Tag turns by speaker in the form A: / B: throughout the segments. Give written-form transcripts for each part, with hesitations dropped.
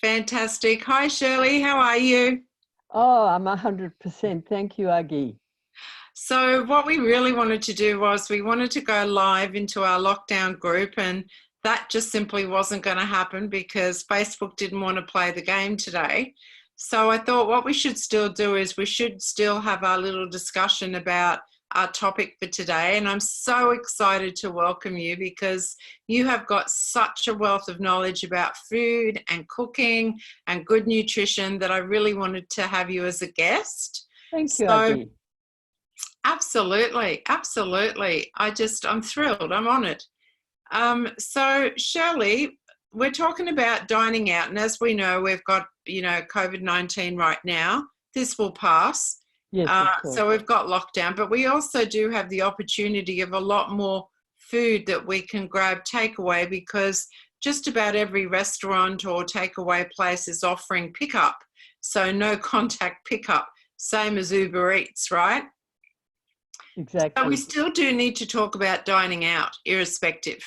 A: Fantastic. Hi, Shirley. How are you?
B: Oh, I'm 100%. Thank you, Agi.
A: So, what we really wanted to do was we wanted to go live into our lockdown group, and that just simply wasn't going to happen because Facebook didn't want to play the game today. So, I thought what we should still do is we should still have our little discussion about our topic for today. And I'm so excited to welcome you because you have got such a wealth of knowledge about food and cooking and good nutrition that I really wanted to have you as a guest.
B: Thank you,
A: So,
B: Agi.
A: absolutely, absolutely. I'm thrilled. I'm honoured. So, Shirley, we're talking about dining out, and as we know, we've got COVID-19 right now. This will pass.
B: Yes, of course.
A: So we've got lockdown, but we also do have the opportunity of a lot more food that we can grab takeaway because just about every restaurant or takeaway place is offering pickup. So no contact pickup, same as Uber Eats, right?
B: Exactly.
A: But we still do need to talk about dining out, irrespective,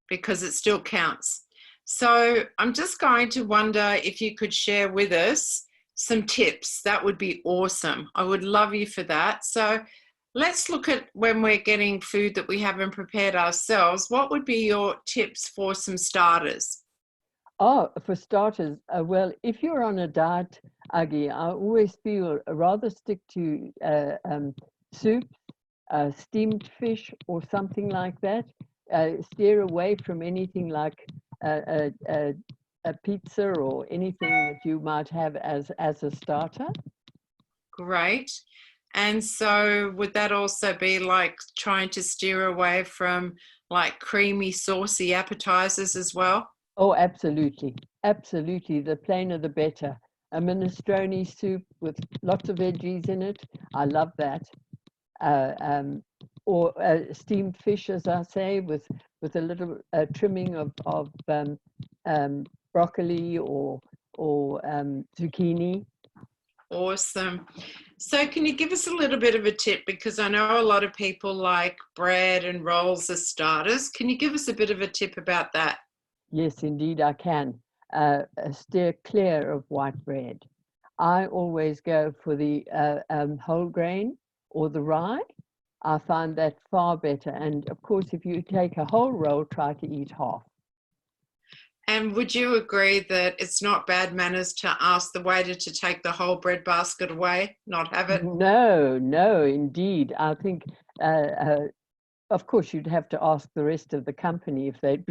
A: because it still counts. So I'm just going to wonder if you could share with us some tips. That would be awesome. I would love you for that. So let's look at when we're getting food that we haven't prepared ourselves. What would be your tips for some starters?
B: Oh, for starters, well, if you're on a diet, Agi, I always feel rather stick to soup, steamed fish, or something like that. Steer away from anything like a pizza or anything that you might have as a starter.
A: Great. And so would that also be like trying to steer away from like creamy, saucy appetizers as well?
B: Oh, absolutely. Absolutely. The plainer the better. A minestrone soup with lots of veggies in it. I love that. Uh, um, or steamed fish, as I say, with a little trimming of broccoli or zucchini.
A: Awesome. So can you give us a little bit of a tip? Because I know a lot of people like bread and rolls as starters. Can you give us a bit of a tip about that?
B: Yes, indeed, I can. Steer clear of white bread. I always go for the whole grain or the rye. I find that far better. And of course, if you take a whole roll, try to eat half.
A: And would you agree that it's not bad manners to ask the waiter to take the whole bread basket away, not have it?
B: No, no, indeed. I think, uh, uh, of course, you'd have to ask the rest of the company if they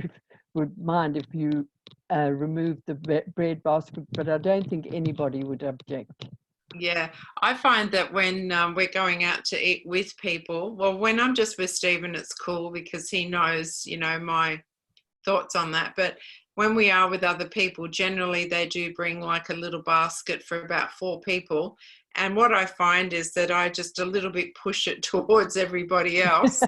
B: would mind if you remove the bread basket, but I don't think anybody would object.
A: Yeah, I find that when we're going out to eat with people, well, when I'm just with Stephen, it's cool because he knows, my thoughts on that. But when we are with other people, generally they do bring like a little basket for about 4 people. And what I find is that I just a little bit push it towards everybody else.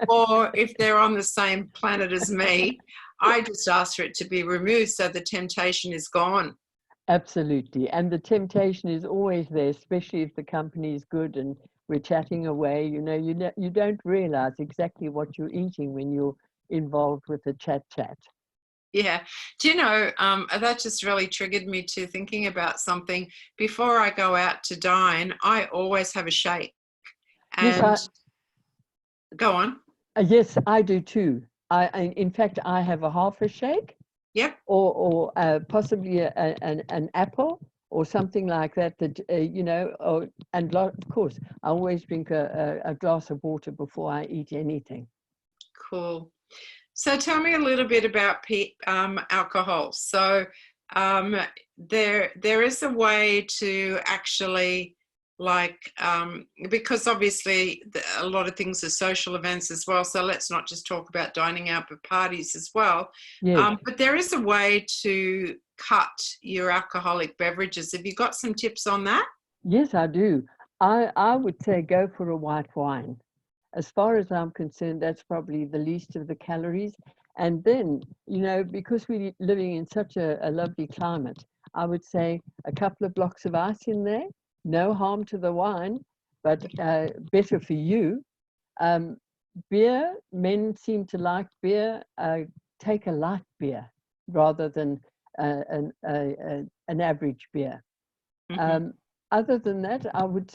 A: Or if they're on the same planet as me, I just ask for it to be removed so the temptation is gone.
B: Absolutely. And the temptation is always there, especially if the company is good and we're chatting away. You don't realize exactly what you're eating when you're involved with the chat.
A: Yeah. Do you know, that just really triggered me to thinking about something. Before I go out to dine, I always have a shake.
B: Yes,
A: And go on.
B: yes, I do too. In fact, I have a half a shake
A: Yep.
B: or possibly an apple or something like that, of course, I always drink a glass of water before I eat anything.
A: Cool. So tell me a little bit about alcohol. So there is a way to actually because obviously a lot of things are social events as well. So let's not just talk about dining out, but parties as well.
B: Yes.
A: But there is a way to cut your alcoholic beverages. Have you got some tips on that?
B: Yes, I do. I would say go for a white wine. As far as I'm concerned, that's probably the least of the calories. And then, because we're living in such a lovely climate, I would say a couple of blocks of ice in there, no harm to the wine, but better for you. Um, Beer, men seem to like beer. Take a light beer rather than an average beer.
A: Mhm.
B: Other than that, I would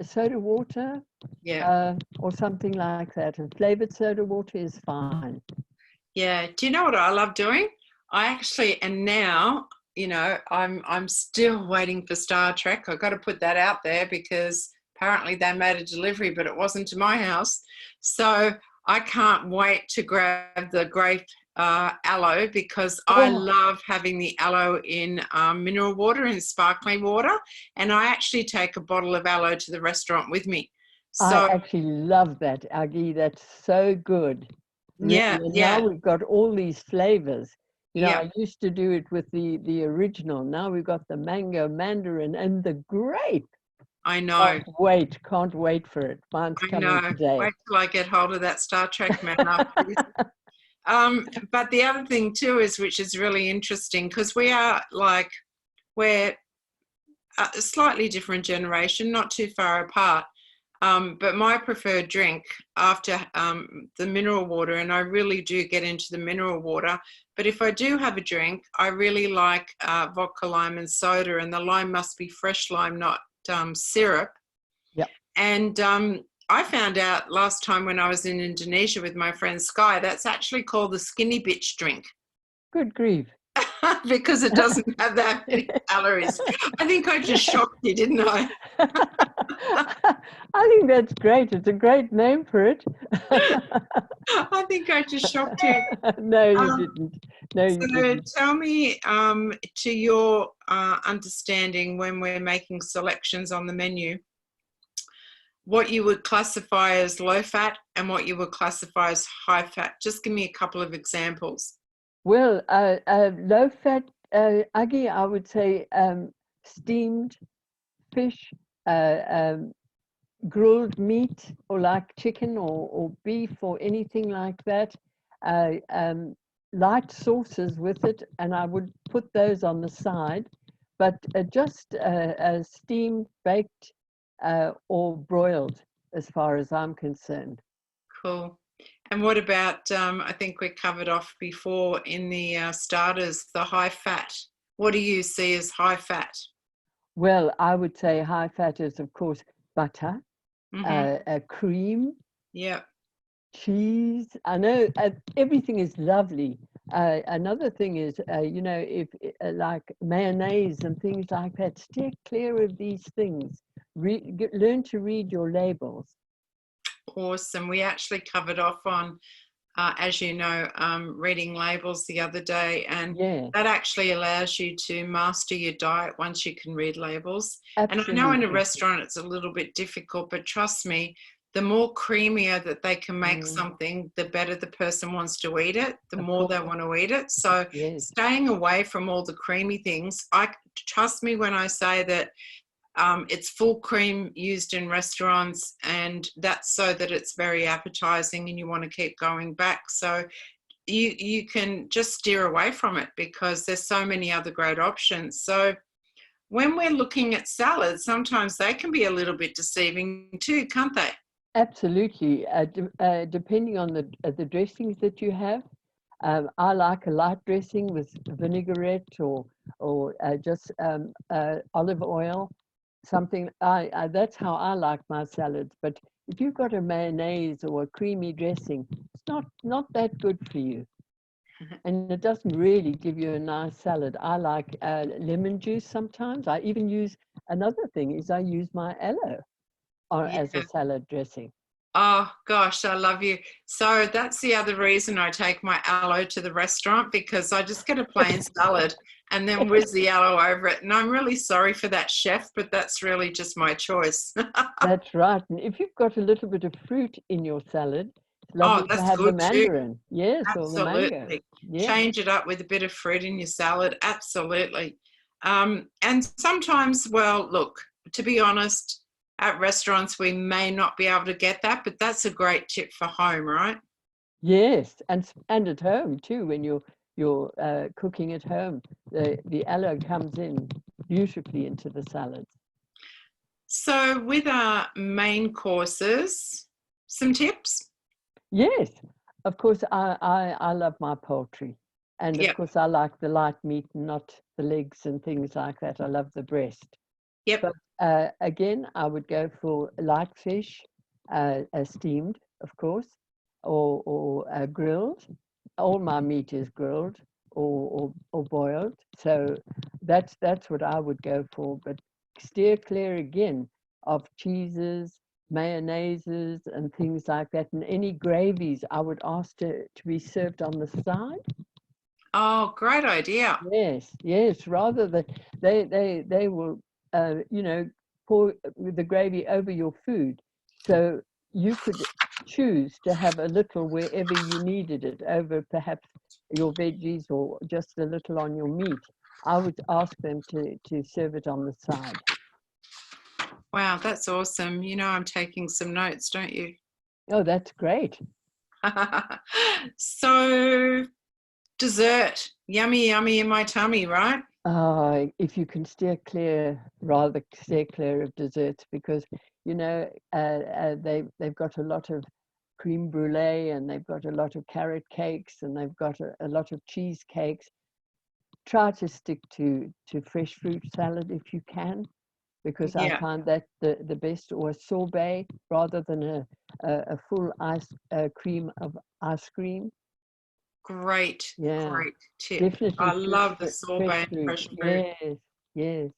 B: soda water
A: Yeah.
B: or something like that. And flavored soda water is fine.
A: Yeah. Do you know what I love doing? I actually, and now, I'm still waiting for Star Trek. I've got to put that out there because apparently they made a delivery, but it wasn't to my house. So I can't wait to grab the grape aloe because I
B: Oh,
A: love having the aloe in mineral water and sparkling water. And I actually take a bottle of aloe to the restaurant with me.
B: I
A: So,
B: actually love that, Agi. That's so good. Really.
A: yeah,
B: And now
A: yeah,
B: we've got all these flavors.
A: yeah,
B: I used to do it with the original. Now we've got the mango, mandarin, and the grape.
A: I know.
B: Can't wait for it. Mine's
A: I
B: coming
A: know.
B: today.
A: Wait till I get hold of that Star Trek man after this. But the other thing too is, which is really interesting, because we're a slightly different generation, not too far apart. But my preferred drink after the mineral water, and I really do get into the mineral water, but if I do have a drink, I really like vodka, lime, and soda, and the lime must be fresh lime, not syrup.
B: Yep.
A: And I found out last time when I was in Indonesia with my friend Sky, that's actually called the skinny bitch drink
B: Good grief.
A: because it doesn't have that many calories. I think I just shocked you, didn't I?
B: I think that's great. It's a great name for it.
A: I think I just shocked you.
B: No, you
A: Um,
B: didn't. No, you
A: so
B: didn't.
A: tell me, to your understanding, when we're making selections on the menu, what you would classify as low fat and what you would classify as high fat. Just give me a couple of examples.
B: Well, low fat, Aggie, I would say steamed fish, uh, um, grilled meat, or like chicken or beef or anything like that. Uh, um, Light sauces with it, and I would put those on the side. But just steamed, baked, or broiled, as far as I'm concerned.
A: Cool. And what about, I think we covered off before in the starters, the high fat. What do you see as high fat?
B: Well, I would say high fat is, of course, butter,
A: Mm-hmm.
B: cream,
A: Yeah.
B: cheese. I know everything is lovely. Another thing is, if like mayonnaise and things like that, stay clear of these things. Learn to read your labels.
A: Awesome. We actually covered off on, as you know, reading labels the other day, and
B: Yeah,
A: that actually allows you to master your diet once you can read labels. And I know in a
B: absolutely.
A: restaurant it's a little bit difficult, but trust me, the more creamier that they can make
B: Mm,
A: something, the better the person wants to eat it, the
B: of
A: more they
B: course,
A: want to eat it. So
B: yes,
A: staying away from all the creamy things, I trust me when I say that it's full cream used in restaurants, and that's so that it's very appetizing and you want to keep going back. So you can just steer away from it because there's so many other great options. So when we're looking at salads, sometimes they can be a little bit deceiving too, can't they?
B: absolutely. Depending on the dressings that you have. I like a light dressing with vinaigrette or just olive oil, something. That's how I like my salads. But if you've got a mayonnaise or a creamy dressing, it's not that good for you, and it doesn't really give you a nice salad. I like lemon juice sometimes. I even use another thing is I use my aloe as a
A: Yeah.
B: salad dressing.
A: Oh gosh, I love you. So that's the other reason I take my aloe to the restaurant, because I just get a plain salad and then whiz the aloe over it. And I'm really sorry for that chef, but that's really just my choice.
B: That's right. And if you've got a little bit of fruit in your salad, it's
A: Oh,
B: lovely to
A: that's
B: have the
A: good too.
B: mandarin. Yes, or the mango.
A: Absolutely.
B: Yeah,
A: Change it up with a bit of fruit in your salad. Absolutely. And sometimes, well, look, to be honest, at restaurants, we may not be able to get that, but that's a great tip for home, right?
B: yes, and at home too. When you're cooking at home, the aloe comes in beautifully into the salads.
A: So, with our main courses, some tips.
B: Yes, of course. I love my poultry. And of
A: Yep.
B: course, I like the light meat, not the legs and things like that. I love the breast.
A: Yep.
B: But again, I would go for light fish, steamed, of course, or grilled. All my meat is grilled or boiled. So that's what I would go for. But steer clear again of cheeses, mayonnaises, and things like that. And any gravies, I would ask to be served on the side.
A: Oh, great idea.
B: Yes. Rather than they will, pour the gravy over your food, so you could choose to have a little wherever you needed it, over perhaps your veggies or just a little on your meat. I would ask them to serve it on the side.
A: Wow, that's awesome. You know, I'm taking some notes, don't you?
B: Oh, that's great.
A: So, dessert, yummy, yummy in my tummy, right?
B: If you can rather steer clear of desserts, because they've got a lot of creme brulee, and they've got a lot of carrot cakes, and they've got a lot of cheesecakes. Try to stick to fresh fruit salad if you can, because I
A: Yeah,
B: find that the best, or a sorbet rather than a full cream of ice cream.
A: great,
B: Yeah,
A: great tip.
B: definitely
A: I love the
B: fresh
A: sorbet and
B: fruit.
A: fresh fruit.
B: Yes.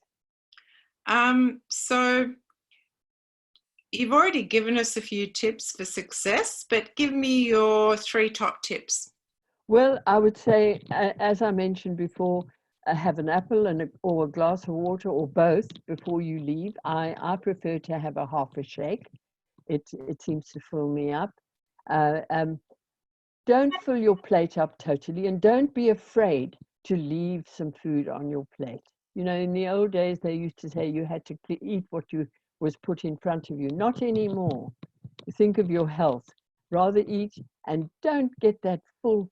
A: So you've already given us a few tips for success, but give me your 3 top tips.
B: Well, I would say, as I mentioned before, have an apple or a glass of water, or both, before you leave. I prefer to have a half a shake. It seems to fill me up. Uh, um, don't fill your plate up totally, and don't be afraid to leave some food on your plate. You know, in the old days, they used to say you had to eat what was put in front of you. Not anymore. Think of your health. Rather eat, and don't get that full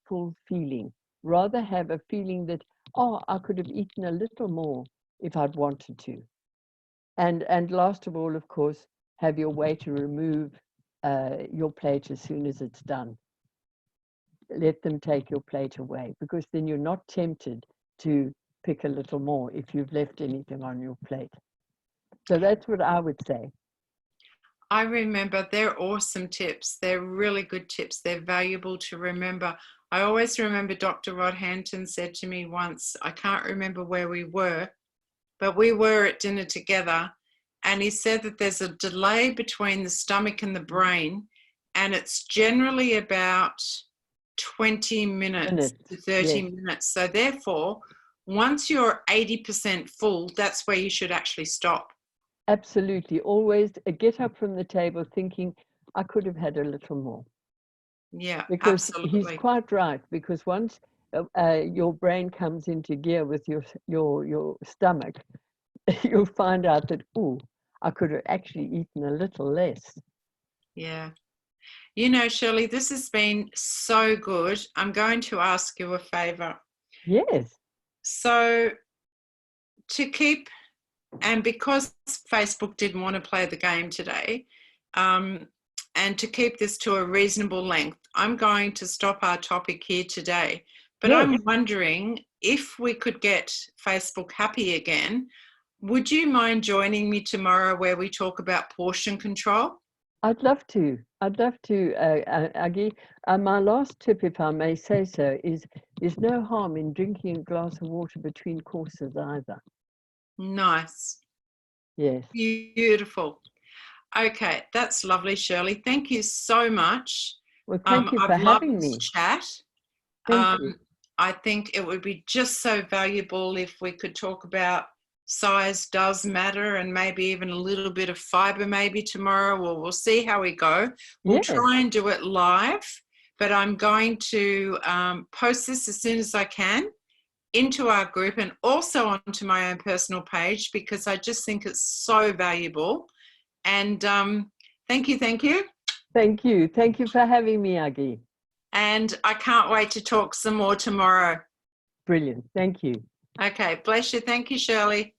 B: feeling. Rather have a feeling that, oh, I could have eaten a little more if I'd wanted to. And last of all, of course, have your waiter remove your plate as soon as it's done. Let them take your plate away, because then you're not tempted to pick a little more if you've left anything on your plate. So that's what I would say.
A: I remember, they're awesome tips. They're really good tips. They're valuable to remember. I always remember Dr. Rod Hampton said to me once, I can't remember where we were, but we were at dinner together, and he said that there's a delay between the stomach and the brain, and it's generally about 20 minutes to 30
B: Yes.
A: minutes. So therefore, once you're 80% full, that's where you should actually stop.
B: Absolutely. Always get up from the table thinking, I could have had a little more.
A: Yeah,
B: Because he's
A: absolutely.
B: quite right. Because once your brain comes into gear with your stomach, you'll find out that, oh, I could have actually eaten a little less.
A: Yeah. You know, Shirley, this has been so good. I'm going to ask you a favor.
B: Yes.
A: So, to keep, and because Facebook didn't want to play the game today, and to keep this to a reasonable length, I'm going to stop our topic here today. But
B: Yes.
A: I'm wondering if we could get Facebook happy again. Would you mind joining me tomorrow where we talk about portion control?
B: I'd love to. Agi. My last tip, if I may say so, is there's no harm in drinking a glass of water between courses either.
A: Nice.
B: Yes.
A: Beautiful. Okay, that's lovely, Shirley. Thank you so much.
B: Well, thank you for
A: I've loved
B: having
A: this
B: me.
A: chat.
B: Thank you.
A: I think it would be just so valuable if we could talk about size does matter, and maybe even a little bit of fiber maybe tomorrow. Well, we'll see how we go. We'll
B: Yes.
A: try and do it live, but I'm going to post this as soon as I can into our group and also onto my own personal page, because I just think it's so valuable. And thank you.
B: Thank you. Thank you for having me, Agi.
A: And I can't wait to talk some more tomorrow.
B: Brilliant. Thank you.
A: Okay, bless you. Thank you, Shirley.